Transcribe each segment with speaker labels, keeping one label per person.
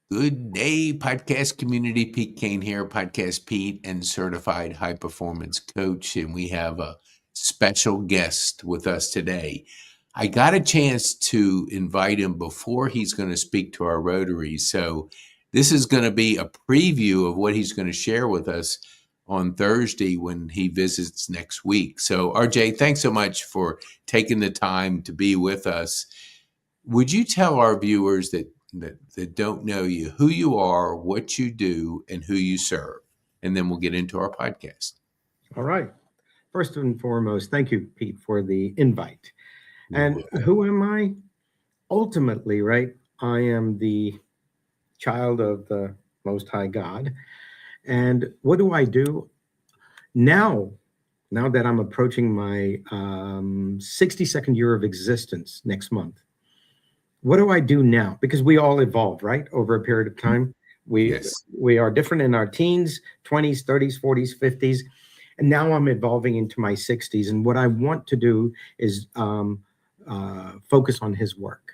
Speaker 1: Good day, podcast community. Pete Kane here, Podcast Pete and certified high performance coach. And we have a special guest with us today. I got a chance to invite him before he's going to speak to our Rotary. So this is going to be a preview of what he's going to share with us on Thursday when he visits next week. So RJ, thanks so much for taking the time to be with us. Would you tell our viewers that don't know you, who you are, what you do, and who you serve? And then we'll get into our podcast.
Speaker 2: All right. First and foremost, thank you, Pete, for the invite. And who am I? Ultimately, right, I am the child of the Most High God. And what do I do? Now that I'm approaching my 62nd year of existence next month, what do I do now? Because we all evolve, right? Over a period of time. We are different in our teens, 20s, 30s, 40s, 50s. And now I'm evolving into my 60s. And what I want to do is focus on his work.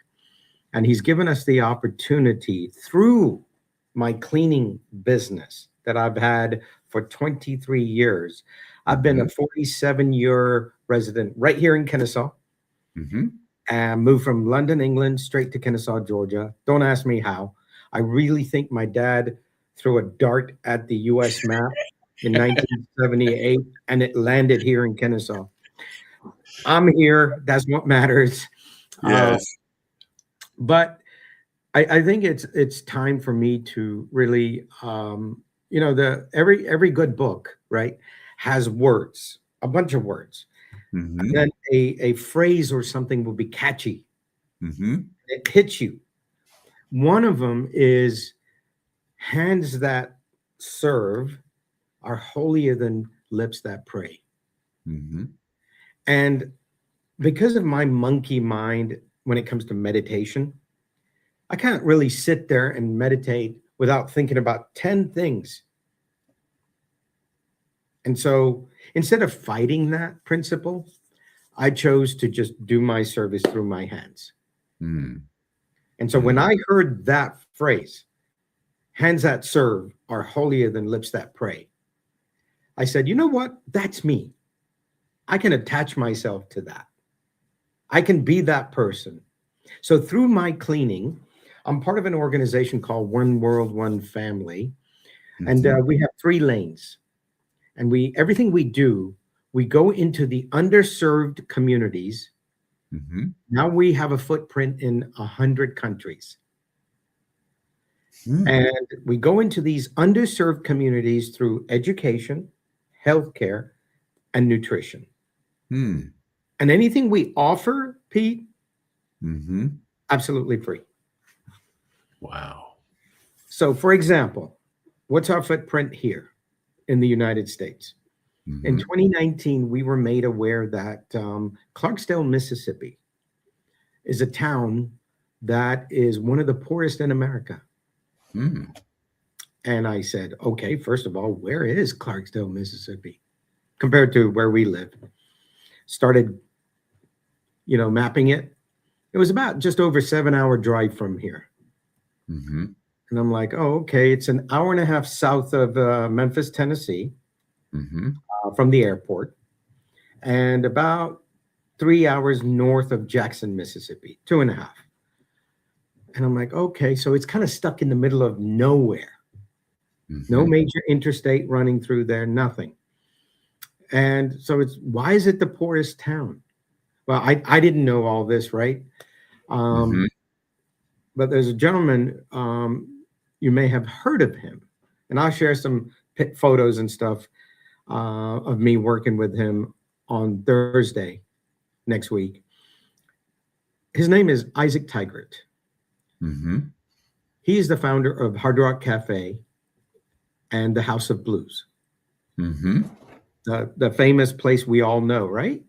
Speaker 2: And he's given us the opportunity through my cleaning business that I've had for 23 years. I've been a 47-year resident right here in Kennesaw. And moved from London, England, straight to Kennesaw, Georgia. Don't ask me how. I really think my dad threw a dart at the U.S. map in 1978, and it landed here in Kennesaw. I'm here. That's what matters.
Speaker 1: Yes.
Speaker 2: But I think it's time for me to really, every good book, right, has words, a bunch of words. And then a phrase or something will be catchy. It hits you. One of them is hands that serve are holier than lips that pray. And because of my monkey mind when it comes to meditation, I can't really sit there and meditate without thinking about 10 things. And so instead of fighting that principle, I chose to just do my service through my hands. And so when I heard that phrase, hands that serve are holier than lips that pray, I said, you know what? That's me. I can attach myself to that. I can be that person. So through my cleaning, I'm part of an organization called One World, One Family. And we have 3 lanes. And everything we do, we go into the underserved communities. Now we have a footprint in 100 countries. And we go into these underserved communities through education, healthcare, and nutrition. And anything we offer, Pete, absolutely free.
Speaker 1: Wow.
Speaker 2: So, for example, what's our footprint here in the United States? In 2019, we were made aware that Clarksdale, Mississippi is a town that is one of the poorest in America. And I said, okay, first of all, where is Clarksdale, Mississippi compared to where we live? Started, mapping it. It was about just over 7-hour drive from here. And I'm like, oh, okay, it's an hour and a half south of Memphis, Tennessee. From the airport, and about 3 hours north of Jackson, Mississippi, 2.5. And I'm like, okay, so it's kind of stuck in the middle of nowhere. No major interstate running through there, nothing. And so why is it the poorest town? Well, I didn't know all this, right? But there's a gentleman, you may have heard of him, and I'll share some photos and stuff of me working with him on Thursday next week. His name is Isaac Tigert. He is the founder of Hard Rock Cafe and the House of Blues. The famous place we all know, right?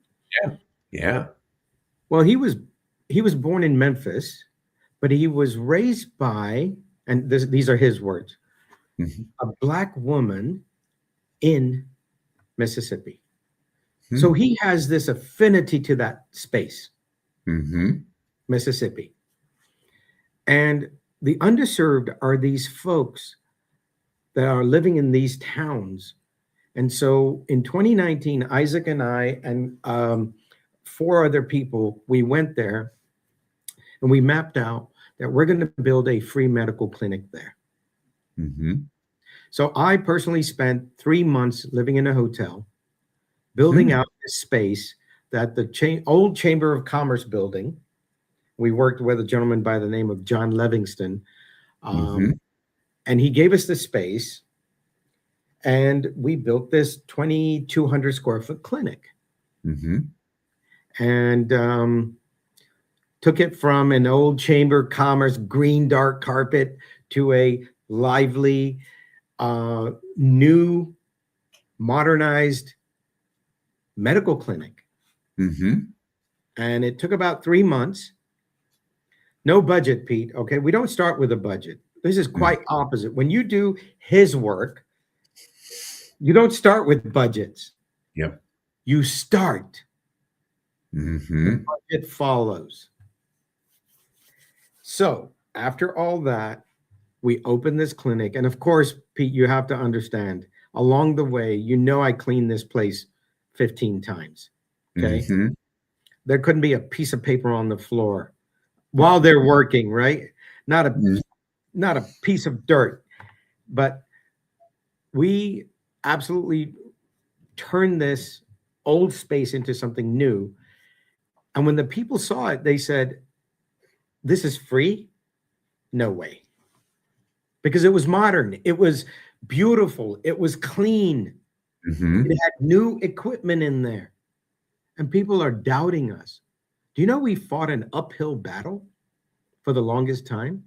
Speaker 1: Yeah.
Speaker 2: Well, he was born in Memphis, but he was raised by, and these are his words, a Black woman in Mississippi. So he has this affinity to that space, Mississippi. And the underserved are these folks that are living in these towns. And so in 2019, Isaac and I and 4 other people, we went there and we mapped out that we're going to build a free medical clinic there.
Speaker 1: Mm-hmm.
Speaker 2: So I personally spent 3 months living in a hotel, building out this space that the old Chamber of Commerce building. We worked with a gentleman by the name of John Livingston, and he gave us the space, and we built this 2,200 square foot clinic. And took it from an old Chamber of Commerce green dark carpet to a lively, new, modernized medical clinic. And it took about 3 months. No budget, Pete. Okay, we don't start with a budget. This is quite opposite. When you do his work, you don't start with budgets.
Speaker 1: Yep.
Speaker 2: You start. The budget follows. So after all that, we opened this clinic. And of course, Pete, you have to understand, along the way, I cleaned this place 15 times. Okay. There couldn't be a piece of paper on the floor while they're working, right? Not a piece of dirt. But we absolutely turned this old space into something new. And when the people saw it, they said, "This is free? No way." Because it was modern. It was beautiful. It was clean. It had new equipment in there. And people are doubting us. Do you know we fought an uphill battle for the longest time?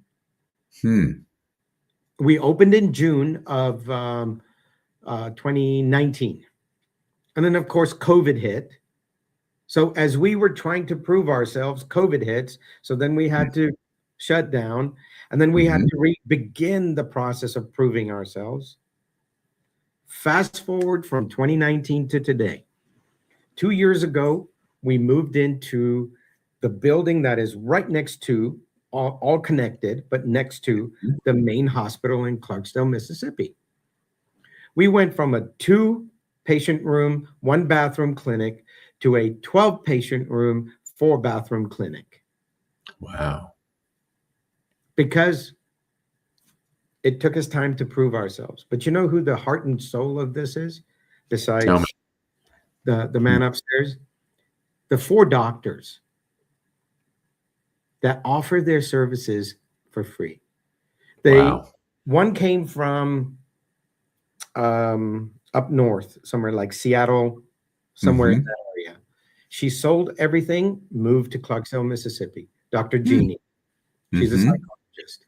Speaker 2: We opened in June of 2019. And then, of course, COVID hit. So as we were trying to prove ourselves, COVID hits. So then we had to shut down. And then we had to begin the process of proving ourselves. Fast forward from 2019 to today. 2 years ago, we moved into the building that is right next to, all connected, but next to the main hospital in Clarksdale, Mississippi. We went from a 2-patient room, 1-bathroom clinic to a 12-patient room, 4-bathroom clinic.
Speaker 1: Wow.
Speaker 2: Because it took us time to prove ourselves. But you know who the heart and soul of this is? Besides the man upstairs? The 4 doctors that offer their services for free. One came from up north, somewhere like Seattle, somewhere in that area. She sold everything, moved to Clarksdale, Mississippi. Dr. Jeannie. She's a psychologist.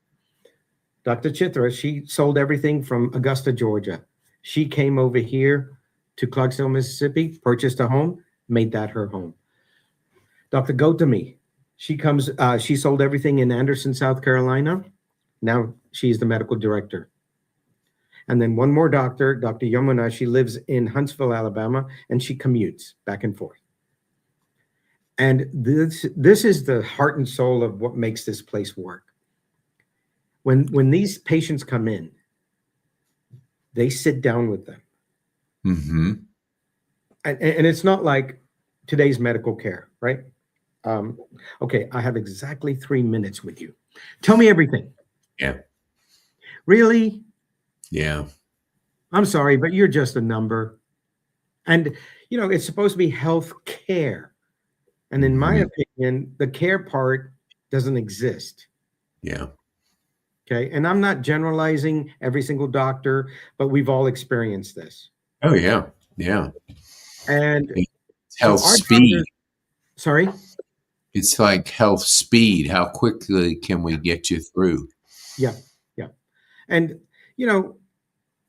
Speaker 2: Dr. Chitra, she sold everything from Augusta, Georgia. She came over here to Clarksdale, Mississippi, purchased a home, made that her home. Dr. Gautami, she sold everything in Anderson, South Carolina. Now she's the medical director. And then one more doctor, Dr. Yamuna, she lives in Huntsville, Alabama, and she commutes back and forth. And this is the heart and soul of what makes this place work. When these patients come in, they sit down with them. And it's not like today's medical care, right? Okay, I have exactly 3 minutes with you. Tell me everything.
Speaker 1: Yeah.
Speaker 2: Really?
Speaker 1: Yeah.
Speaker 2: I'm sorry, but you're just a number. And, it's supposed to be health care. And in my opinion, the care part doesn't exist.
Speaker 1: Yeah.
Speaker 2: Okay. And I'm not generalizing every single doctor, but we've all experienced this.
Speaker 1: Oh, yeah. Yeah.
Speaker 2: And
Speaker 1: health speed.
Speaker 2: Sorry?
Speaker 1: It's like health speed. How quickly can we get you through?
Speaker 2: Yeah. Yeah. And,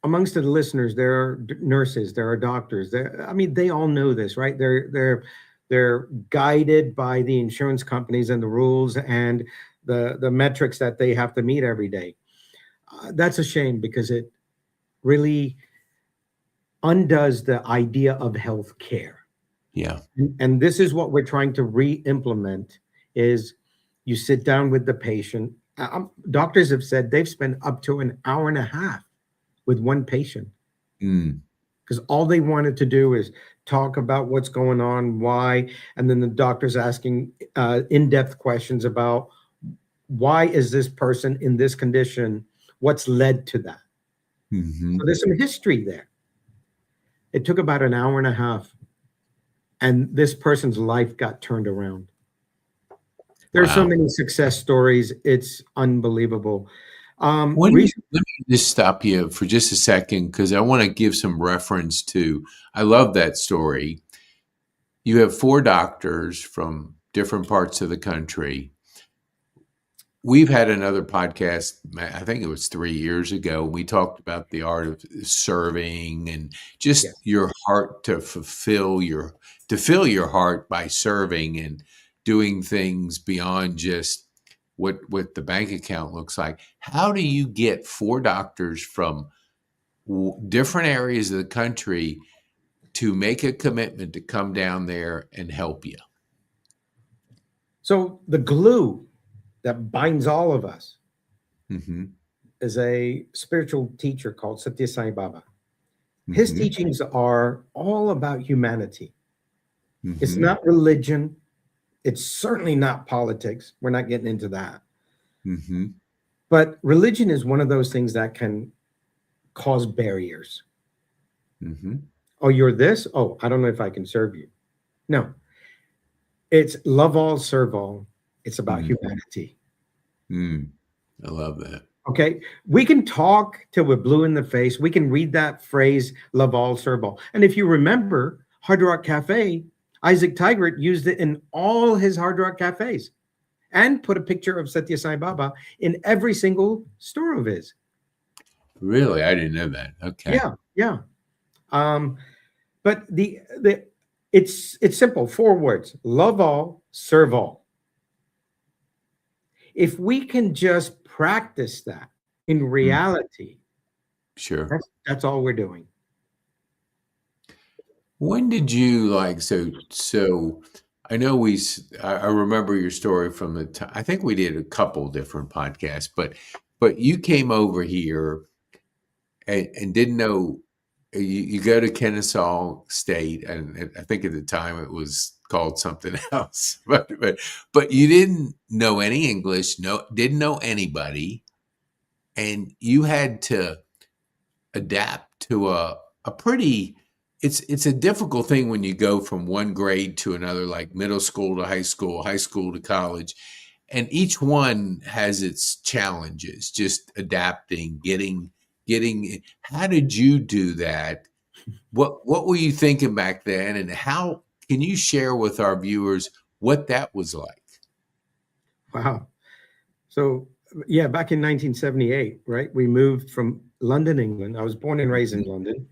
Speaker 2: amongst the listeners, there are nurses, there are doctors. They all know this, right? They're guided by the insurance companies and the rules and the metrics that they have to meet every day. That's a shame because it really undoes the idea of health care.
Speaker 1: Yeah.
Speaker 2: And this is what we're trying to re-implement is you sit down with the patient Doctors have said they've spent up to an hour and a half with one patient
Speaker 1: Mm.
Speaker 2: because all they wanted to do is talk about what's going on, why, and then the doctor's asking in-depth questions about why is this person in this condition, what's led to that. So
Speaker 1: Hmm.
Speaker 2: there's some history there. It took about an hour and a half, and this person's life got turned around. There's so
Speaker 1: Wow.
Speaker 2: many success stories. It's unbelievable.
Speaker 1: When you,
Speaker 2: Recent,
Speaker 1: let me just stop you for just a second because I want to give some reference to. I love that story. You have four doctors from different parts of the country. We've had another podcast, I think it was 3 years ago. We talked about the art of serving and just
Speaker 2: yes.
Speaker 1: your heart to fill your heart by serving and doing things beyond just what the bank account looks like. How do you get four doctors from different areas of the country to make a commitment to come down there and help you?
Speaker 2: So the glue that binds all of us
Speaker 1: Hmm.
Speaker 2: is a spiritual teacher called Satya Sai Baba. His
Speaker 1: Hmm.
Speaker 2: teachings are all about humanity. It's
Speaker 1: Hmm.
Speaker 2: not religion. It's certainly not politics. We're not getting into that.
Speaker 1: Hmm.
Speaker 2: But religion is one of those things that can cause barriers.
Speaker 1: Hmm.
Speaker 2: Oh, you're this? Oh, I don't know if I can serve you. No, it's love all, serve all. It's about
Speaker 1: Mm.
Speaker 2: humanity.
Speaker 1: Mm. I love that.
Speaker 2: Okay. We can talk till we're blue in the face. We can read that phrase, love all, serve all. And if you remember Hard Rock Cafe, Isaac Tigert used it in all his Hard Rock Cafes and put a picture of Satya Sai Baba in every single store of his.
Speaker 1: Really? I didn't know that. Okay.
Speaker 2: Yeah. Yeah. Um, but it's simple, four words: love all, serve all. If we can just practice that in
Speaker 1: Mm.
Speaker 2: reality,
Speaker 1: Sure.
Speaker 2: that's all we're doing.
Speaker 1: When did you like so I know I remember your story from the time. I think we did a couple different podcasts, but you came over here and didn't know you go to Kennesaw State, and I think at the time it was called something else, but you didn't know any English, no, didn't know anybody, and you had to adapt to a pretty. It's a difficult thing when you go from one grade to another, like middle school to high school to college, and each one has its challenges. Just adapting, getting. How did you do that? What were you thinking back then, and how can you share with our viewers what that was like?
Speaker 2: Wow. So, yeah, back in 1978, right? We moved from London, England. I was born and raised in
Speaker 1: Mhm.
Speaker 2: London.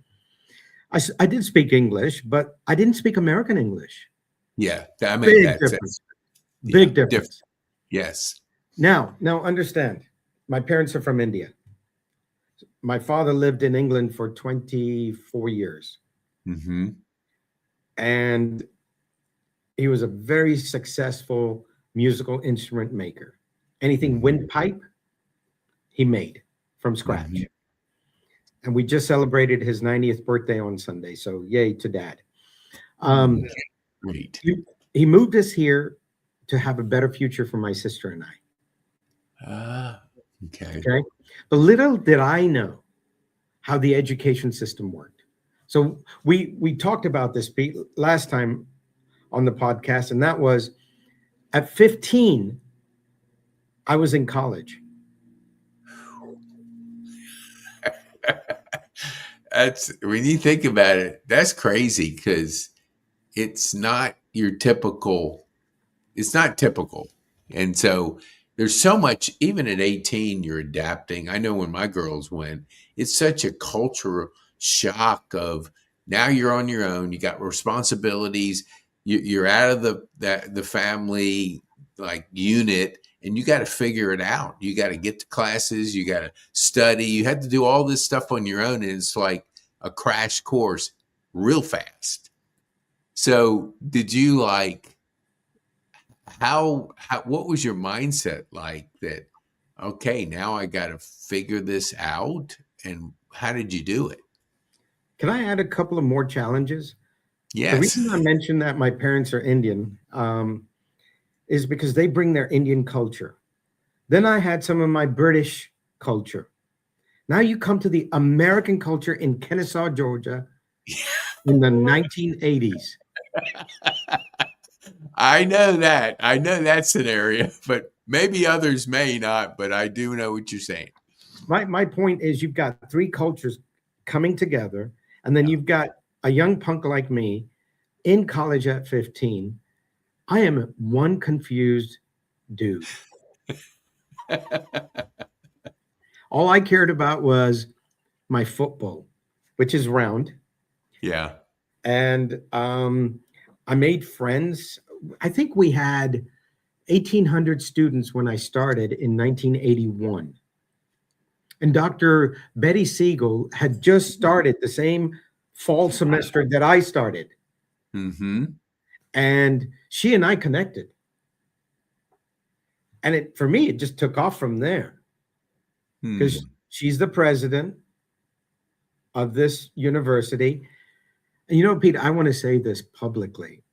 Speaker 2: I did speak English, but I didn't speak American English.
Speaker 1: Yeah, I mean
Speaker 2: Big
Speaker 1: that's
Speaker 2: difference.
Speaker 1: that's yeah,
Speaker 2: Big
Speaker 1: different.
Speaker 2: difference.
Speaker 1: Yes.
Speaker 2: Now understand. My parents are from India. My father lived in England for 24 years,
Speaker 1: Hmm.
Speaker 2: and he was a very successful musical instrument maker. Anything
Speaker 1: Hmm.
Speaker 2: windpipe, he made from scratch.
Speaker 1: Hmm.
Speaker 2: And we just celebrated his 90th birthday on Sunday. So yay to dad. Um,
Speaker 1: Okay, great.
Speaker 2: he, he moved us here to have a better future for my sister and I.
Speaker 1: Ah, okay.
Speaker 2: Okay. But little did I know how the education system worked. So we talked about this, Pete, last time on the podcast, and that was at 15, I was in college.
Speaker 1: That's when you think about it, that's crazy because it's not your typical, it's not typical. And so there's so much, even at 18, you're adapting. I know when my girls went, it's such a cultural shock of now you're on your own, you got responsibilities, you're out of the family like unit, and you got to figure it out. You got to get to classes, you got to study, you had to do all this stuff on your own, and it's like a crash course real fast. So did you like how what was your mindset like that? Okay, now I got to figure this out. And how did you do it?
Speaker 2: Can I add a couple of more challenges? The
Speaker 1: Yes.
Speaker 2: reason I mentioned that my parents are Indian is because they bring their Indian culture. Then I had some of my British culture. Now you come to the American culture in Kennesaw, Georgia in the 1980s.
Speaker 1: I know that. I know that scenario, but maybe others may not, but I do know what you're saying.
Speaker 2: My point is you've got three cultures coming together, and then you've got a young punk like me in college at 15. I am one confused dude. All I cared about was my football, which is round.
Speaker 1: Yeah.
Speaker 2: And I made friends. I think we had 1,800 students when I started in 1981. And Dr. Betty Siegel had just started the same fall semester that I started.
Speaker 1: Mm-hmm.
Speaker 2: And she and I connected. And for me, it just took off from there because she's the president of this university. And you know, Pete, I want to say this publicly.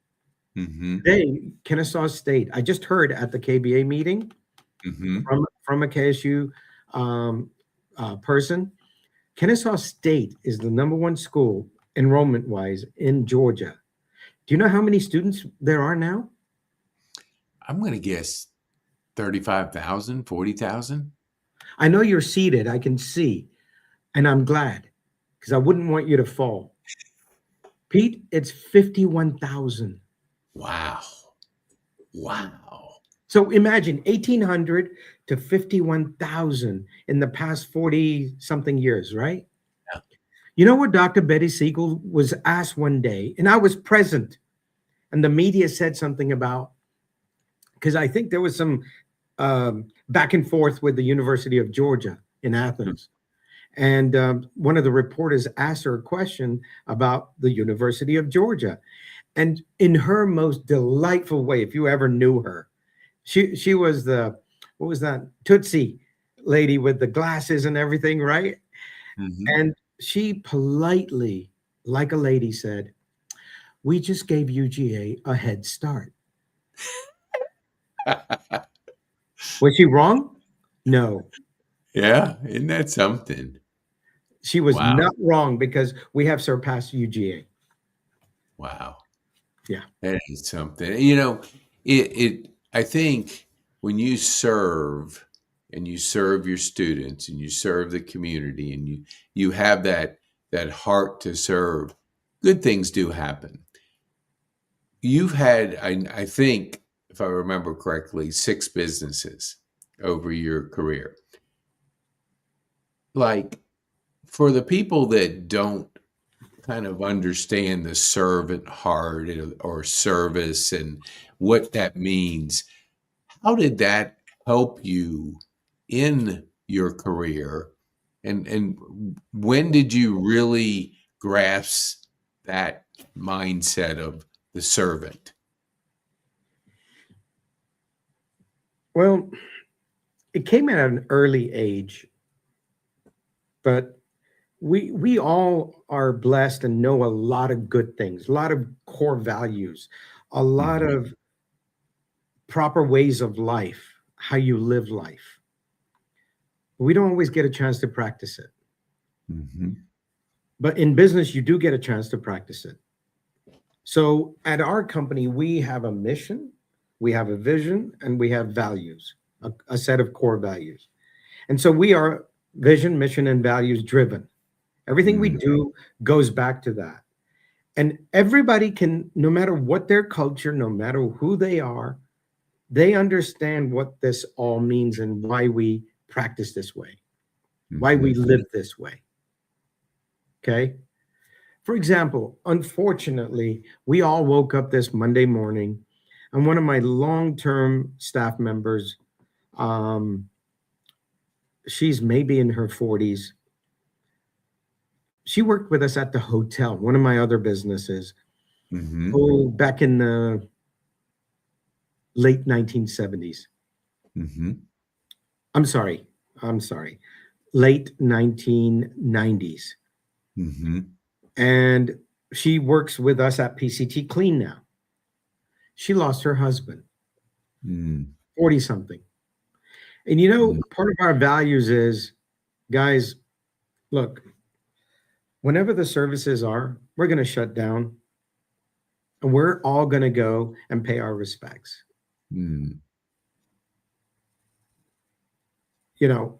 Speaker 1: Mm-hmm.
Speaker 2: Today, Kennesaw State, I just heard at the KBA meeting from a KSU person, Kennesaw State is the #1 school enrollment-wise in Georgia. Do you know how many students there are now?
Speaker 1: I'm going to guess 35,000, 40,000.
Speaker 2: I know you're seated, I can see, and I'm glad because I wouldn't want you to fall. Pete, it's 51,000.
Speaker 1: Wow. Wow.
Speaker 2: So imagine 1,800 to 51,000 in the past 40 something years, right?
Speaker 1: Yeah.
Speaker 2: You know what Dr. Betty Siegel was asked one day, and I was present, and the media said something about, because I think there was some back and forth with the University of Georgia in Athens. And one of the reporters asked her a question about the University of Georgia. And in her most delightful way, if you ever knew her, she was the, what was that, Tootsie lady with the glasses and everything, right?
Speaker 1: Mm-hmm.
Speaker 2: And she politely, like a lady, said, "We just gave UGA a head start." Was she wrong? No.
Speaker 1: Yeah. Isn't that something?
Speaker 2: She was
Speaker 1: Wow.
Speaker 2: not wrong because we have surpassed UGA.
Speaker 1: Wow.
Speaker 2: Yeah.
Speaker 1: That is something. I think when you serve and you serve your students and you serve the community and you have that heart to serve, good things do happen. You've had, I think, if I remember correctly, 6 businesses over your career. Like, for the people that don't kind of understand the servant heart or service and what that means, how did that help you in your career? And when did you really grasp that mindset of the servant?
Speaker 2: Well, it came at an early age, but we all are blessed and know a lot of good things, a lot of core values, a lot
Speaker 1: Mhm.
Speaker 2: of proper ways of life, how you live life. We don't always get a chance to practice it.
Speaker 1: Mhm.
Speaker 2: But in business, you do get a chance to practice it. So at our company, we have a mission, we have a vision, and we have values, a set of core values. And so we are vision, mission, and values driven. Everything we
Speaker 1: Mhm.
Speaker 2: do goes back to that. And everybody can, no matter what their culture, no matter who they are, they understand what this all means and why we practice this way, why we
Speaker 1: Mhm.
Speaker 2: live this way. Okay. For example, unfortunately, we all woke up this Monday morning, and one of my long-term staff members, um, she's maybe in her 40s. She worked with us at the hotel, one of my other businesses,
Speaker 1: Mhm.
Speaker 2: back in the late 1970s.
Speaker 1: Mhm.
Speaker 2: I'm sorry. I'm sorry. Late 1990s.
Speaker 1: Mm-hmm.
Speaker 2: And she works with us at PCT Clean now. She lost her husband,
Speaker 1: Mm.
Speaker 2: 40 something. And you know,
Speaker 1: Mm.
Speaker 2: part of our values is, guys, look, whenever the services are, we're going to shut down and we're all going to go and pay our respects.
Speaker 1: Mm.
Speaker 2: You know,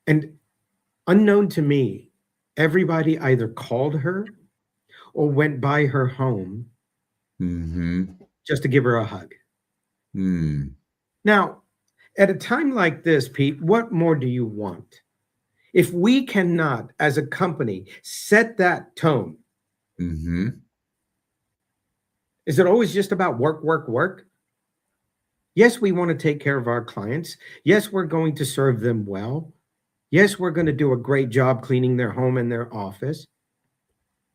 Speaker 2: and unknown to me, everybody either called her or went by her home
Speaker 1: Mm-hmm.
Speaker 2: just to give her a hug.
Speaker 1: Mm.
Speaker 2: Now, at a time like this, Pete, what more do you want? If we cannot, as a company, set that tone,
Speaker 1: Mm-hmm.
Speaker 2: is it always just about work, work, work? Yes, we want to take care of our clients. Yes, we're going to serve them well. Yes, we're going to do a great job cleaning their home and their office.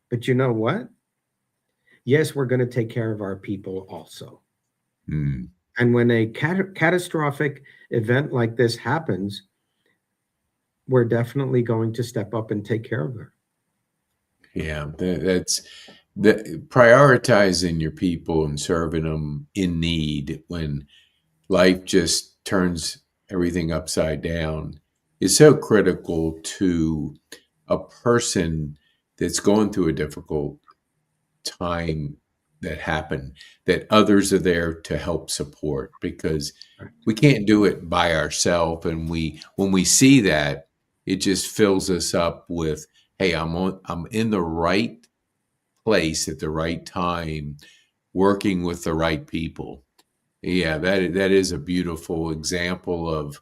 Speaker 2: But you know what? Yes, we're going to take care of our people also.
Speaker 1: Mm.
Speaker 2: And when a catastrophic event like this happens, we're definitely going to step up and take care of her.
Speaker 1: Yeah, that's prioritizing your people and serving them in need when life just turns everything upside down is so critical to a person that's going through a difficult time that happened, that others are there to help support, because we can't do it by ourselves. And when we see that, it just fills us up with, hey, I'm in the right place at the right time, working with the right people. Yeah, that is a beautiful example of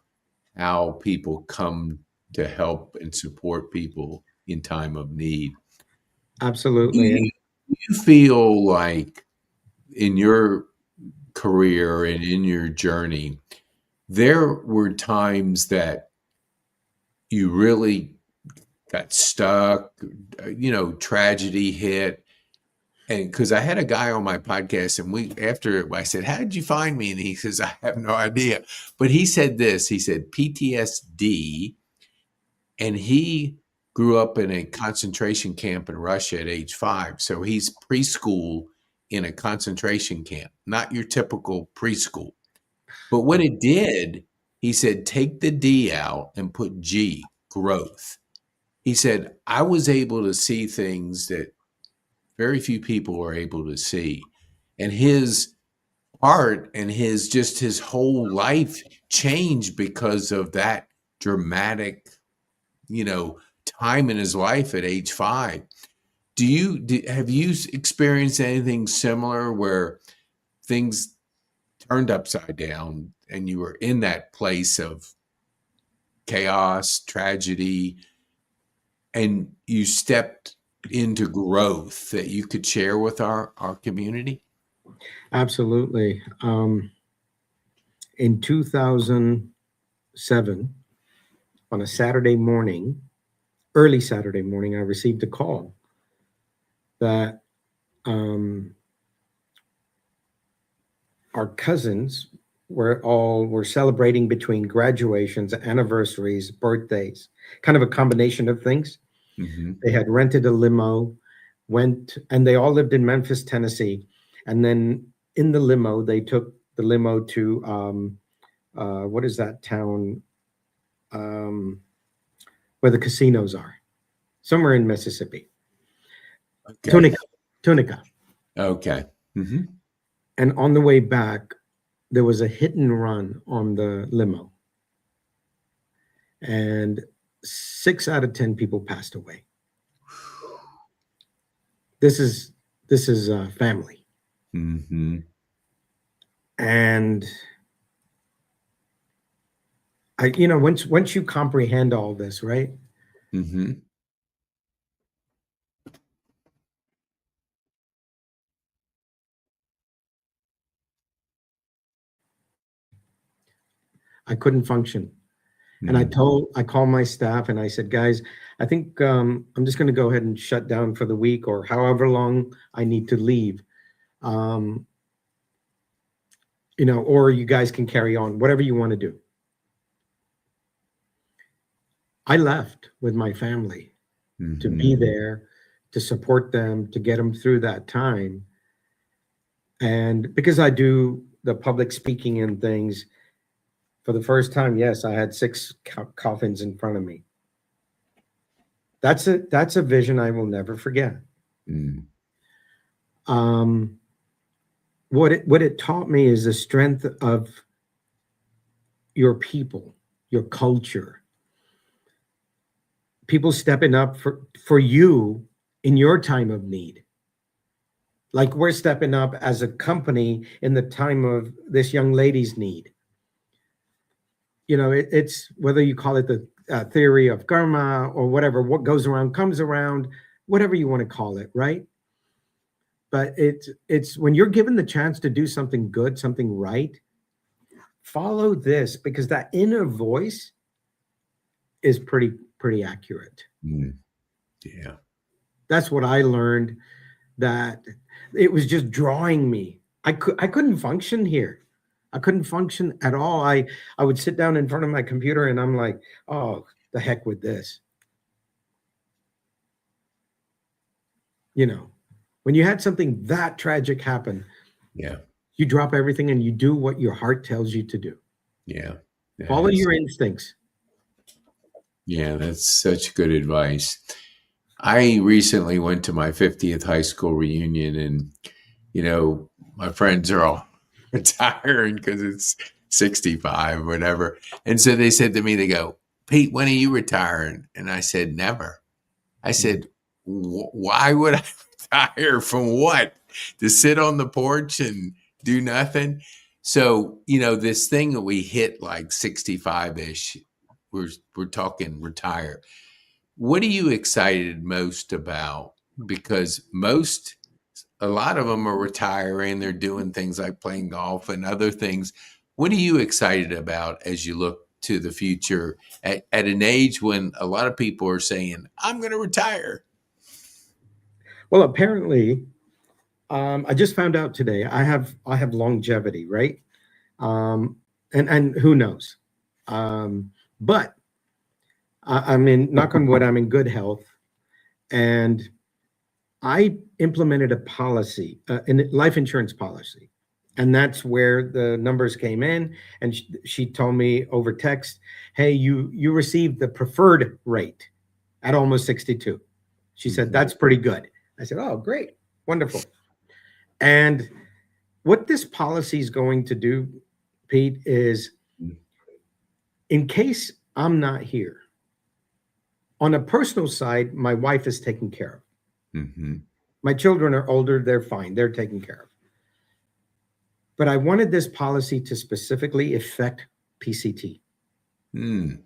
Speaker 1: how people come to help and support people in time of need. Do
Speaker 2: Absolutely.
Speaker 1: you,
Speaker 2: And
Speaker 1: do you feel like in your career and in your journey, there were times that you really got stuck, tragedy hit? And because I had a guy on my podcast, and after I said, "How did you find me?" And he says, "I have no idea." But he said this. He said PTSD, and he grew up in a concentration camp in Russia at age 5. So he's preschool in a concentration camp, not your typical preschool. But what it did, he said, take the D out and put G, growth. He said, I was able to see things that very few people were able to see. And his heart and his whole life changed because of that dramatic, you know, time in his life at age 5. Have you experienced anything similar where things turned upside down and you were in that place of chaos, tragedy, and you stepped into growth that you could share with our community?
Speaker 2: absolutely. In 2007, on a Saturday morning, early Saturday morning, I received a call that our cousins were celebrating between graduations, anniversaries, birthdays, kind of a combination of things.
Speaker 1: Mm-hmm.
Speaker 2: They had rented a limo, and they all lived in Memphis, Tennessee. And then in the limo, they took the limo to what is that town where the casinos are? Somewhere in Mississippi.
Speaker 1: Okay.
Speaker 2: Tunica.
Speaker 1: Okay. Mm-hmm.
Speaker 2: And on the way back, there was a hit and run on the limo. And 6 out of 10 people passed away. This is family.
Speaker 1: Mm-hmm.
Speaker 2: And once you comprehend all this, right?
Speaker 1: Mm-hmm.
Speaker 2: I couldn't function. And I called my staff and I said, guys, I think I'm just going to go ahead and shut down for the week or however long I need to leave. Or you guys can carry on, whatever you want to do. I left with my family to
Speaker 1: Mm-hmm.
Speaker 2: be there, to support them, to get them through that time. And because I do the public speaking and things, for the first time, yes, I had six coffins in front of me. That's a vision I will never forget.
Speaker 1: Mm.
Speaker 2: Um, what it taught me is the strength of your people, your culture, people stepping up for you in your time of need. Like we're stepping up as a company in the time of this young lady's need. It's whether you call it the theory of karma or whatever, what goes around comes around, whatever you want to call it, right? But it's when you're given the chance to do something good, something right, follow this because that inner voice is pretty accurate.
Speaker 1: Mm. Yeah.
Speaker 2: That's what I learned, that it was just drawing me. I couldn't function here. I couldn't function at all. I would sit down in front of my computer and I'm like, oh, the heck with this. When you had something that tragic happen,
Speaker 1: Yeah.
Speaker 2: you drop everything and you do what your heart tells you to do.
Speaker 1: Yeah. That
Speaker 2: Follow
Speaker 1: is,
Speaker 2: your instincts.
Speaker 1: yeah, that's such good advice. I recently went to my 50th high school reunion, and my friends are all retiring because it's 65 or whatever. And so they said to me, they go, Pete, when are you retiring? And I said, never. I said, why would I retire from what? To sit on the porch and do nothing? So, this thing that we hit like 65-ish, we're talking retire. What are you excited most about? Because a lot of them are retiring. They're doing things like playing golf and other things. What are you excited about as you look to the future at an age when a lot of people are saying, I'm going to retire?
Speaker 2: Well, apparently, I just found out today I have longevity, right? Um, and who knows? But I'm in, knock on wood, I'm in good health, and I implemented a policy, a life insurance policy, and that's where the numbers came in. And she told me over text, "Hey, you received the preferred rate at almost 62." She said,
Speaker 1: Mhm.
Speaker 2: "That's pretty good." I said, "Oh, great, wonderful." And what this policy is going to do, Pete, is in case I'm not here, on a personal side, my wife is taken care of.
Speaker 1: Mhm.
Speaker 2: My children are older, they're fine, they're taken care of. But I wanted this policy to specifically affect PCT.
Speaker 1: Mm.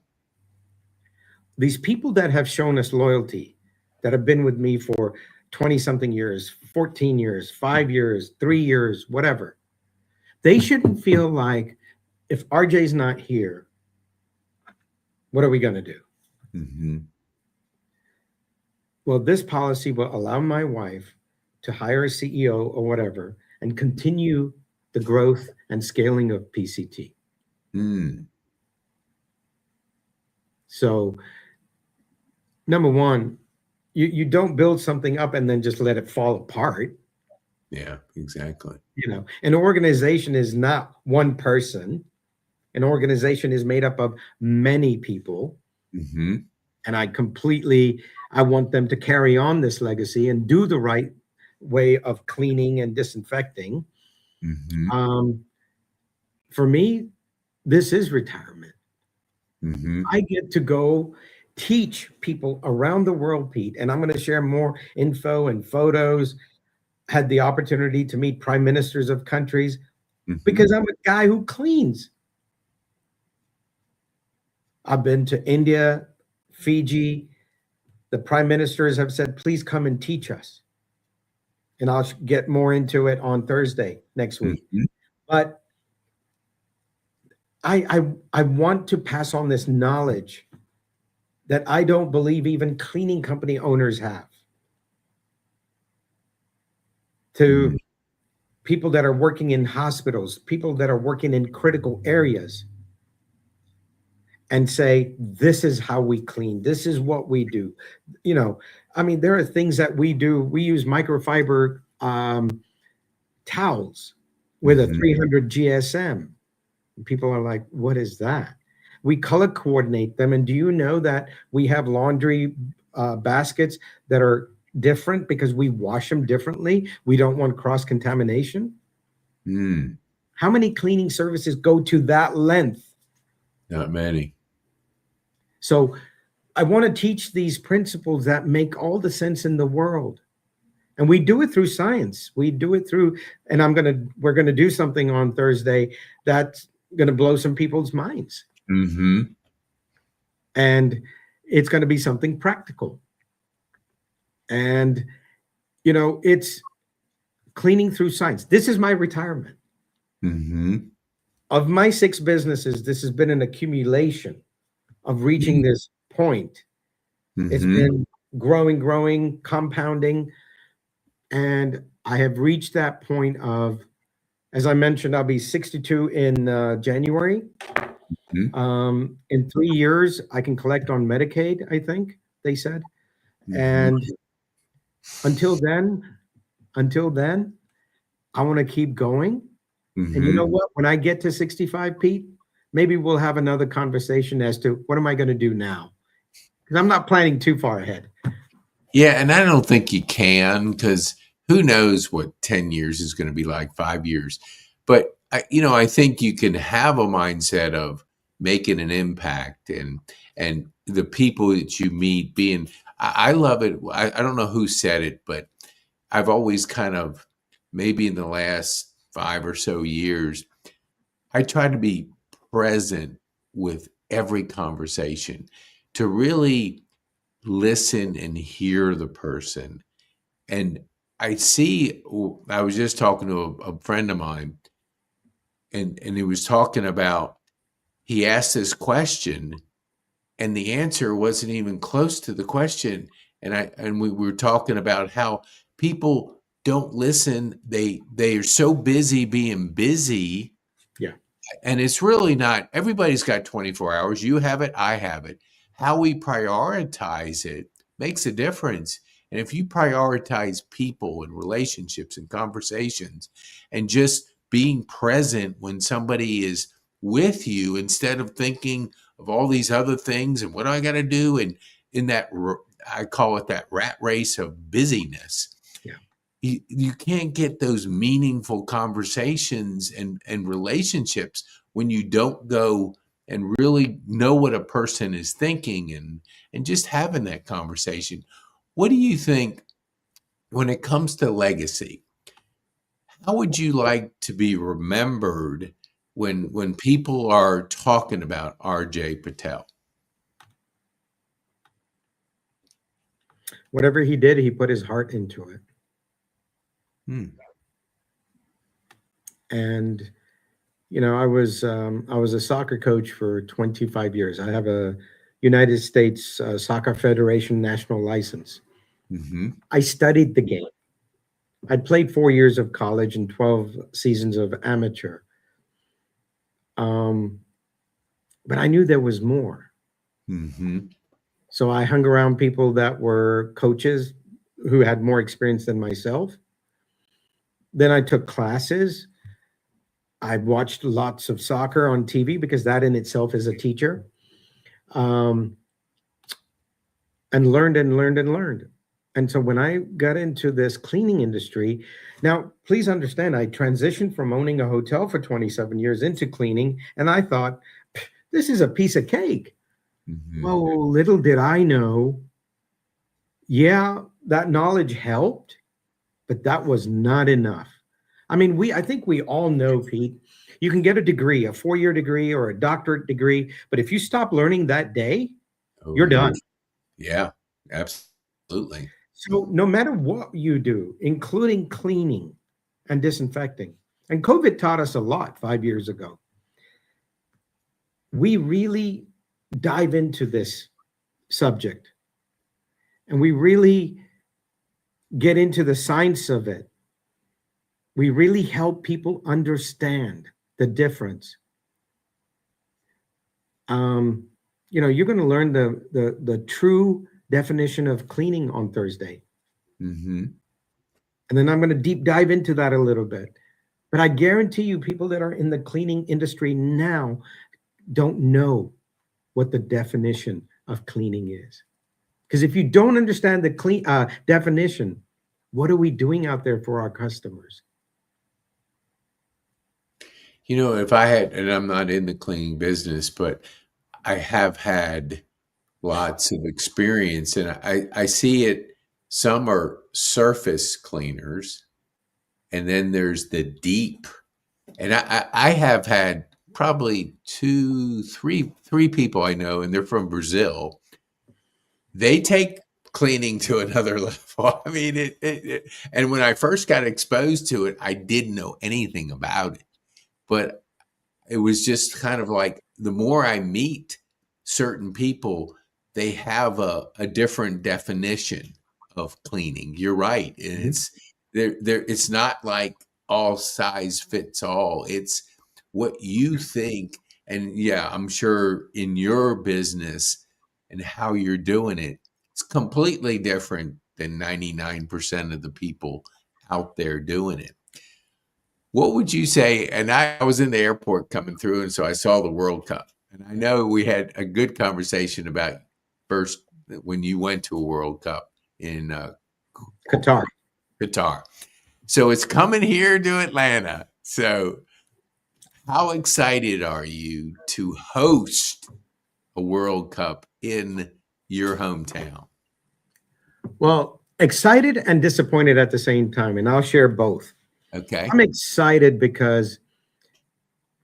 Speaker 2: These people that have shown us loyalty, that have been with me for 20 something years, 14 years, 5 years, 3 years, whatever, they shouldn't feel like if RJ's not here, what are we going to do?
Speaker 1: Mhm.
Speaker 2: Well, this policy will allow my wife to hire a CEO or whatever and continue the growth and scaling of PCT.
Speaker 1: Mm.
Speaker 2: So, number one, you don't build something up and then just let it fall apart.
Speaker 1: Yeah, exactly.
Speaker 2: An organization is not one person. An organization is made up of many people.
Speaker 1: Mhm.
Speaker 2: And I want them to carry on this legacy and do the right way of cleaning and disinfecting.
Speaker 1: Mhm.
Speaker 2: Um, for me, this is retirement.
Speaker 1: Mhm.
Speaker 2: I get to go teach people around the world, Pete, and I'm going to share more info and photos. Had the opportunity to meet prime ministers of countries because
Speaker 1: Mhm.
Speaker 2: I'm a guy who cleans. I've been to India, Fiji. The prime ministers have said, please come and teach us. And I'll get more into it on Thursday next week.
Speaker 1: Mhm.
Speaker 2: But I want to pass on this knowledge that I don't believe even cleaning company owners have
Speaker 1: Mm.
Speaker 2: to people that are working in hospitals, people that are working in critical areas. and say, this is how we clean. This is what we do. You know, I mean, there are things that we do. We use microfiber towels with a
Speaker 1: Mhm.
Speaker 2: 300 GSM. People are like, what is that? We color coordinate them. And do you know that we have laundry baskets that are different because we wash them differently? We don't want cross contamination.
Speaker 1: Mm,
Speaker 2: How many cleaning services go to that length?
Speaker 1: not many.
Speaker 2: So I want to teach these principles that make all the sense in the world. And we do it through science. We do it through, and we're gonna do something on Thursday that's gonna blow some people's minds.
Speaker 1: Mhm.
Speaker 2: And it's gonna be something practical. And you know, it's cleaning through science. This is my retirement.
Speaker 1: Mhm.
Speaker 2: Of my 6 businesses, this has been an accumulation of reaching
Speaker 1: Mm,
Speaker 2: this point. It's
Speaker 1: mhm.
Speaker 2: been growing, compounding, and I have reached that point of, as I mentioned, I'll be 62 in January.
Speaker 1: Mhm.
Speaker 2: In 3 years, I can collect on Medicaid, I think they said.
Speaker 1: Mhm.
Speaker 2: And until then, until then, I want to keep going. And you know
Speaker 1: Mhm.
Speaker 2: what? When I get to 65, Pete, maybe we'll have another conversation as to what am I going to do now? Because I'm not planning too far ahead.
Speaker 1: Yeah, and I don't think you can because who knows what 10 years is going to be like, 5 years. But I think you can have a mindset of making an impact and the people that you meet being. I love it. I don't know who said it, but I've always kind of maybe in the last 5 or so years, I try to be present with every conversation to really listen and hear the person. And I was just talking to a friend of mine, and he was talking about, he asked this question, and the answer wasn't even close to the question. And we were talking about how people don't listen. They are so busy being busy,
Speaker 2: Yeah.
Speaker 1: and it's really not, everybody's got 24 hours. You have it, I have it. How we prioritize it makes a difference. And if you prioritize people and relationships and conversations and just being present when somebody is with you instead of thinking of all these other things and what do I got to do, and in that I call it that rat race of busyness,
Speaker 2: Yeah.
Speaker 1: you can't get those meaningful conversations and relationships when you don't go and really know what a person is thinking and just having that conversation. What do you think when it comes to legacy? How would you like to be remembered when people are talking about RJ Patel?
Speaker 2: Whatever he did, he put his heart into it.
Speaker 1: Hmm.
Speaker 2: And you know, I was a soccer coach for 25 years. I have a United States Soccer Federation national license.
Speaker 1: Mm-hmm.
Speaker 2: I studied the game. I played 4 years of college and 12 seasons of amateur. Um, but I knew there was more.
Speaker 1: Mm-hmm.
Speaker 2: So I hung around people that were coaches who had more experience than myself. Then I took classes. I watched lots of soccer on TV because that in itself is a teacher. Um, and learned and learned and learned. And so when I got into this cleaning industry, now please understand, I transitioned from owning a hotel for 27 years into cleaning, and I thought, this is a piece of cake.
Speaker 1: Mm-hmm.
Speaker 2: Well, little did I know, yeah, that knowledge helped, but that was not enough. I mean, I think we all know, Pete, you can get a degree, a 4-year degree or a doctorate degree, but if you stop learning that day,
Speaker 1: Oh,
Speaker 2: you're done.
Speaker 1: yeah, absolutely.
Speaker 2: So no matter what you do, including cleaning and disinfecting, and COVID taught us a lot 5 years ago, we really dive into this subject and we really get into the science of it. We really help people understand the difference. you're going to learn the true definition of cleaning on Thursday.
Speaker 1: Mm-hmm.
Speaker 2: And then I'm going to deep dive into that a little bit. But I guarantee you, people that are in the cleaning industry now don't know what the definition of cleaning is. Because if you don't understand the definition, what are we doing out there for our customers?
Speaker 1: If I had, and I'm not in the cleaning business, but I have had lots of experience, and I see it. Some are surface cleaners, and then there's the deep. And I have had probably three people I know, and they're from Brazil. They take cleaning to another level. I mean, and when I first got exposed to it, I didn't know anything about it. But it was just kind of like the more I meet certain people, they have a different definition of cleaning. You're right. And it's not like all size fits all. It's what you think. And yeah, I'm sure in your business and how you're doing it, it's completely different than 99% of the people out there doing it. What would you say? And I was in the airport coming through, and so I saw the World Cup. And I know we had a good conversation about first when you went to a World Cup in
Speaker 2: Qatar.
Speaker 1: So it's coming here to Atlanta. So how excited are you to host a World Cup in your hometown?
Speaker 2: Well, excited and disappointed at the same time, and I'll share both.
Speaker 1: Okay.
Speaker 2: I'm excited because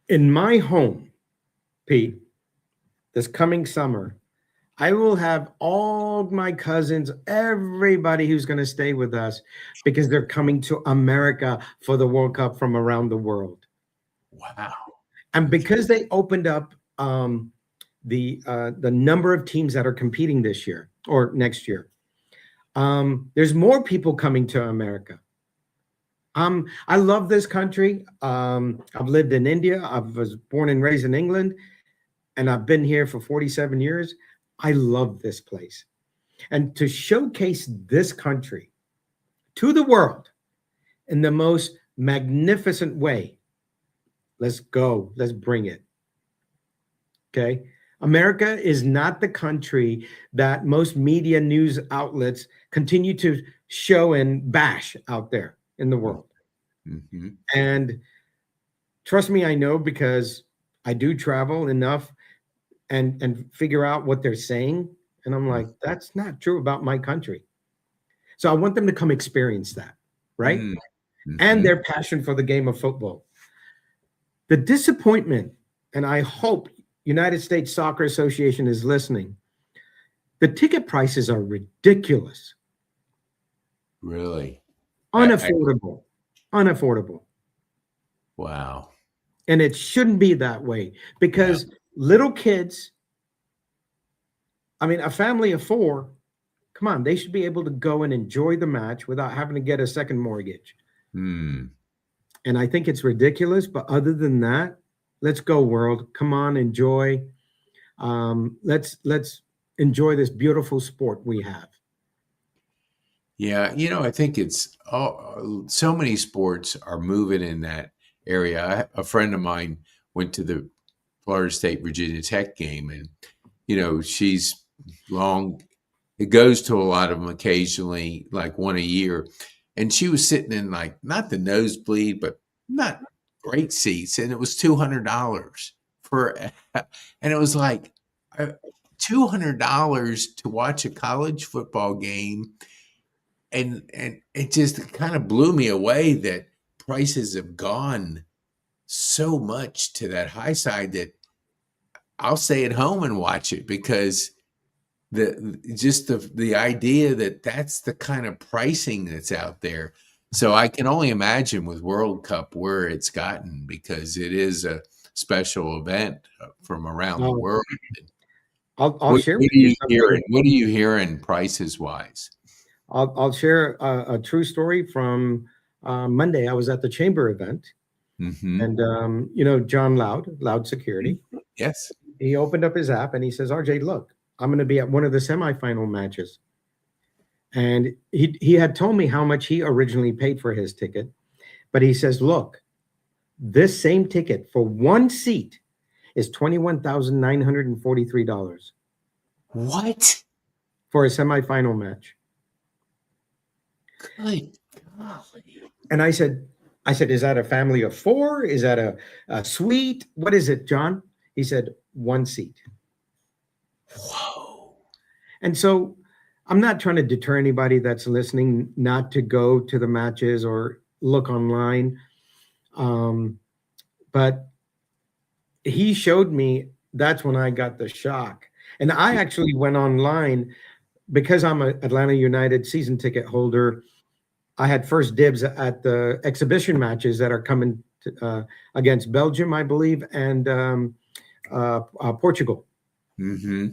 Speaker 2: in my home, Pete, this coming summer, I will have all my cousins, everybody who's going to stay with us because they're coming to America for the World Cup from around the world.
Speaker 1: Wow.
Speaker 2: And because they opened up the number of teams that are competing this year or next year, there's more people coming to America. I love this country. I've lived in India. I was born and raised in England, and I've been here for 47 years. I love this place. And to showcase this country to the world in the most magnificent way, let's go. Let's bring it. Okay. America is not the country that most media news outlets continue to show and bash out there in the world.
Speaker 1: Mm-hmm.
Speaker 2: And trust me, I know because I do travel enough and figure out what they're saying. And I'm like, that's not true about my country. So I want them to come experience that, right?
Speaker 1: Mm-hmm.
Speaker 2: And their passion for the game of football. The disappointment, and I hope United States Soccer Association is listening, the ticket prices are ridiculous.
Speaker 1: Really?
Speaker 2: Unaffordable. Unaffordable.
Speaker 1: Wow.
Speaker 2: And it shouldn't be that way because little kids, I mean, a family of 4, come on, they should be able to go and enjoy the match without having to get a second mortgage.
Speaker 1: Mm.
Speaker 2: And I think it's ridiculous. But other than that, let's go, world. Come on, enjoy. Let's enjoy this beautiful sport we have.
Speaker 1: Yeah, I think it's so many sports are moving in that area. A friend of mine went to the Florida State Virginia Tech game, and she's long. It goes to a lot of them occasionally, like one a year, and she was sitting in like not the nosebleed, but not great seats, and it was $200 for, and it was like $200 to watch a college football game. And it just kind of blew me away that prices have gone so much to that high side that I'll stay at home and watch it because the idea that that's the kind of pricing that's out there. So I can only imagine with World Cup where it's gotten because it is a special event from around the world.
Speaker 2: I'll share with
Speaker 1: you
Speaker 2: something.
Speaker 1: What are you hearing prices wise?
Speaker 2: I'll share a true story from Monday. I was at the chamber event,
Speaker 1: Mm-hmm.
Speaker 2: and John Loud Security.
Speaker 1: Yes.
Speaker 2: he opened up his app and he says, RJ, look, I'm going to be at one of the semifinal matches. And he had told me how much he originally paid for his ticket. But he says, look, this same ticket for one seat is $21,943
Speaker 1: What?
Speaker 2: for a semifinal match.
Speaker 1: Good golly.
Speaker 2: And I said, is that a family of four? Is that a suite? What is it, John? He said, one seat.
Speaker 1: Whoa.
Speaker 2: And so I'm not trying to deter anybody that's listening not to go to the matches or look online. But he showed me, that's when I got the shock. And I actually went online because I'm an Atlanta United season ticket holder. I had first dibs at the exhibition matches that are coming to, against Belgium, I believe, and Portugal.
Speaker 1: Mm-hmm.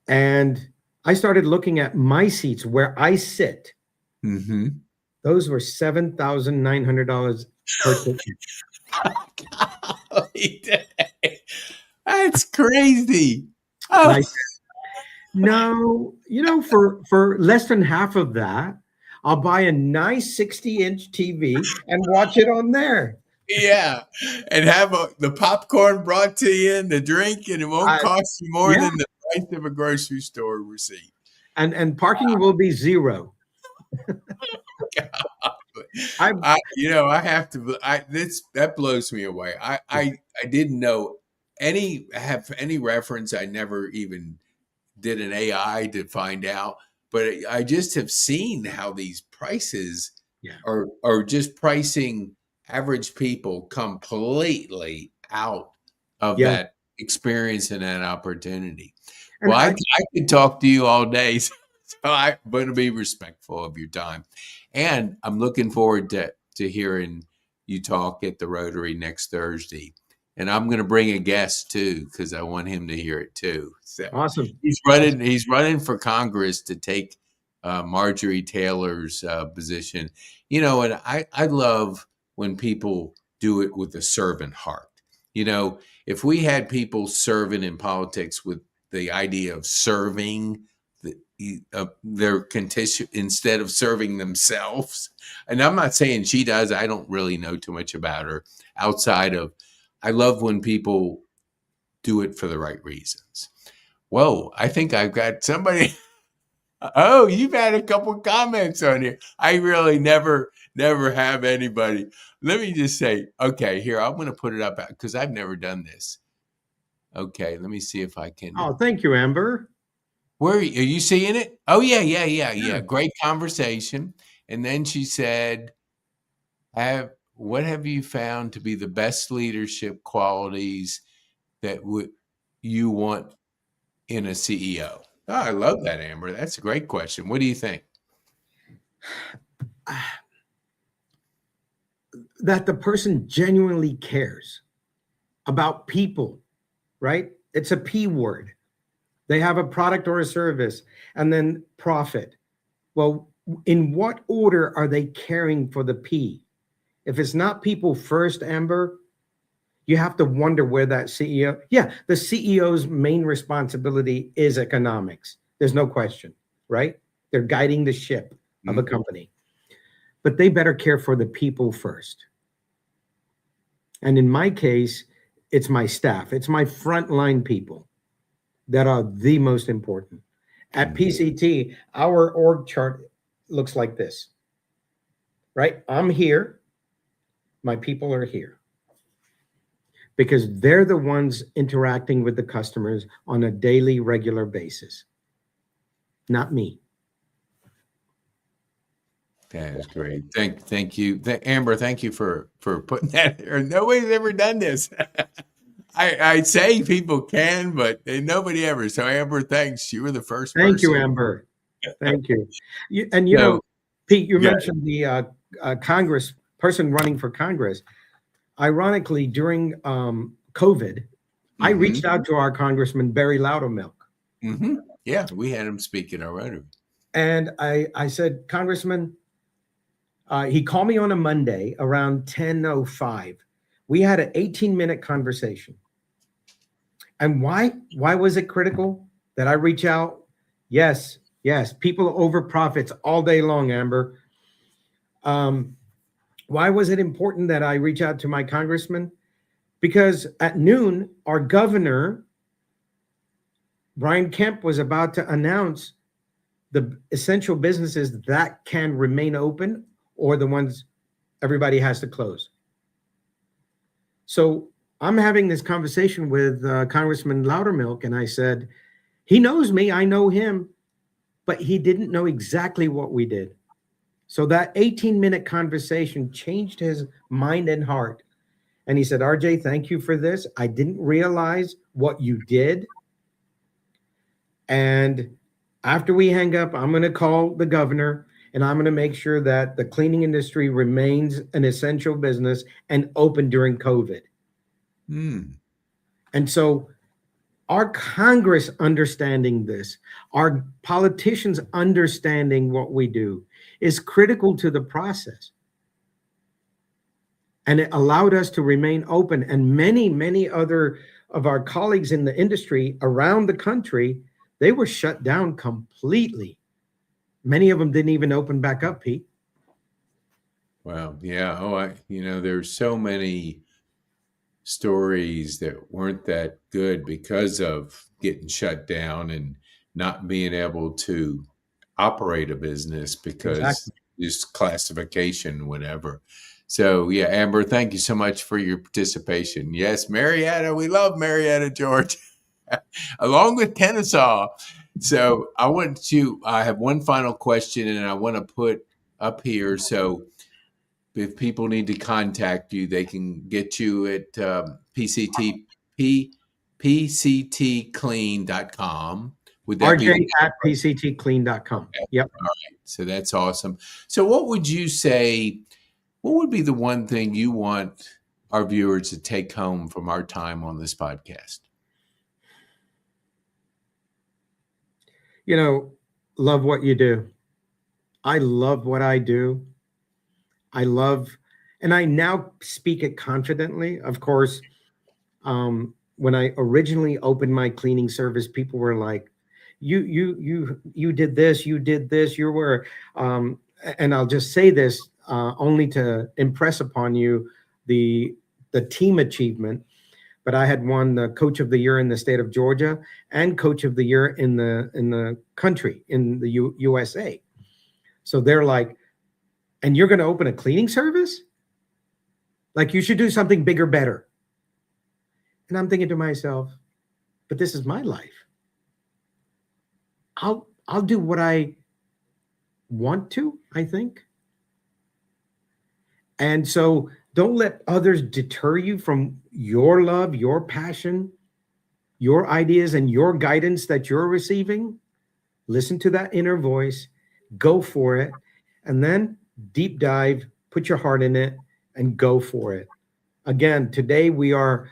Speaker 2: And I started looking at my seats where I sit.
Speaker 1: Mm-hmm.
Speaker 2: Those were $7,900 per ticket.
Speaker 1: That's crazy.
Speaker 2: And
Speaker 1: Oh.
Speaker 2: I said, no, for less than half of that, I'll buy a nice 60-inch TV and watch it on there.
Speaker 1: Yeah, and have the popcorn brought to you and the drink, and it won't cost you more than the price of a grocery store receipt.
Speaker 2: And parking will be zero.
Speaker 1: I have to. That blows me away. I didn't know have any reference. I never even did an AI to find out, but I just have seen how these prices are just pricing average people completely out of that experience and that opportunity. And well, I could talk to you all day, so I'm going to be respectful of your time. And I'm looking forward to hearing you talk at the Rotary next Thursday. And I'm going to bring a guest too, because I want him to hear it too. So
Speaker 2: awesome.
Speaker 1: He's running for Congress to take Marjorie Taylor's position. And I love when people do it with a servant heart. If we had people serving in politics with the idea of serving their constituent instead of serving themselves, and I'm not saying she does. I don't really know too much about her outside of. I love when people do it for the right reasons. Whoa, I think I've got somebody. Oh, you've had a couple comments on here. I really never have anybody. Let me just say, okay, here, I'm going to put it up because I've never done this. Okay, let me see if I can.
Speaker 2: Oh, thank you, Amber.
Speaker 1: Where are you seeing it? Oh, yeah. Great conversation. And then she said, what have you found to be the best leadership qualities that you want in a CEO? Oh, I love that, Amber. That's a great question. What do you think?
Speaker 2: That the person genuinely cares about people, right? It's a P word. They have a product or a service and then profit. Well, in what order are they caring for the P? If it's not people first, Amber, you have to wonder where that CEO, the CEO's main responsibility is economics. There's no question, right? They're guiding the ship of a company. But they better care for the people first. And in my case, it's my staff. It's my frontline people that are the most important. At PCT, our org chart looks like this, right? I'm here. My people are here. Because they're the ones interacting with the customers on a daily, regular basis, not me.
Speaker 1: That is great. Thank you, Amber. Thank you for putting that there. Nobody's ever done this. I say people can, but nobody ever. So Amber, thanks. You were the first.
Speaker 2: Thank you, Amber. Thank you. You know, Pete, you mentioned the Congress person running for Congress. Ironically, during COVID, I reached out to our Congressman, Barry Loudermilk.
Speaker 1: Yeah, we had him speak in our Rotary.
Speaker 2: And I said, Congressman, he called me on a Monday around 10:05. We had an 18-minute conversation. And why was it critical that I reach out? Yes, yes, people over profits all day long, Amber. Um, why was it important that I reach out to my congressman? Because at noon, our governor, Brian Kemp, was about to announce the essential businesses that can remain open or the ones everybody has to close. So I'm having this conversation with Congressman Loudermilk, and I said, he knows me, I know him, but he didn't know exactly what we did. So that 18-minute conversation changed his mind and heart. And he said, RJ, thank you for this. I didn't realize what you did. And after we hang up, I'm going to call the governor and I'm going to make sure that the cleaning industry remains an essential business and open during COVID. And so our Congress understanding this, our politicians understanding what we do is critical to the process. And it allowed us to remain open. And many, many other of our colleagues in the industry around the country, they were shut down completely. Many of them didn't even open back up, Pete.
Speaker 1: Wow. Yeah. Oh, there's so many stories that weren't that good because of getting shut down and not being able to operate a business because just classification, whatever. So yeah, Amber, thank you so much for your participation. Yes, Marietta, we love Marietta, Georgia, along with Kennesaw. So I have one final question and I want to put up here. So if people need to contact you, they can get you at pctclean.com. Would that
Speaker 2: RJ at pctclean.com. Yep.
Speaker 1: All right. So that's awesome. So what would you say, what would be the one thing you want our viewers to take home from our time on this podcast?
Speaker 2: Love what you do. I love what I do. And I now speak it confidently. Of course, when I originally opened my cleaning service, people were like, you did this, you were, and I'll just say this only to impress upon you the team achievement. But I had won the Coach of the Year in the state of Georgia and Coach of the Year in the country, in the USA. So they're like, and you're going to open a cleaning service? Like, you should do something bigger, better. And I'm thinking to myself, but this is my life. I'll do what I want to, I think. And so don't let others deter you from your love, your passion, your ideas, and your guidance that you're receiving. Listen to that inner voice, go for it, and then deep dive, put your heart in it, and go for it. Again, today we are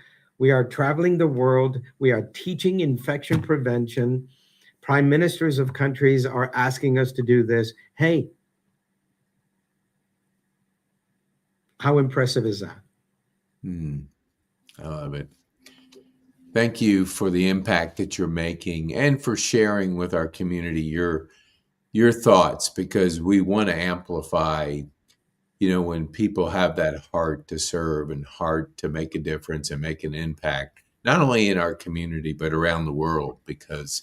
Speaker 2: traveling the world. We are teaching infection prevention. Prime ministers of countries are asking us to do this. Hey, how impressive is that?
Speaker 1: I love it. Thank you for the impact that you're making and for sharing with our community your thoughts, because we want to amplify, when people have that heart to serve and heart to make a difference and make an impact, not only in our community, but around the world, because,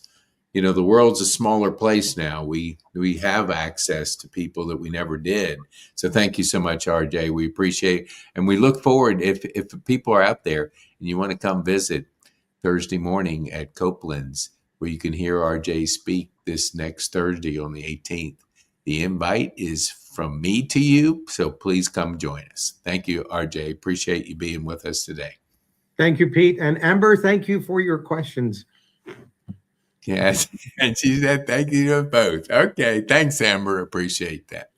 Speaker 1: the world's a smaller place now. We have access to people that we never did. So thank you so much, RJ. We appreciate it. And we look forward, if people are out there and you want to come visit Thursday morning at Copeland's, where you can hear RJ speak this next Thursday on the 18th. The invite is from me to you, so please come join us. Thank you, RJ. Appreciate you being with us today.
Speaker 2: Thank you, Pete. And Amber, thank you for your questions.
Speaker 1: Yes, and she said thank you to both. Okay, thanks, Amber. Appreciate that.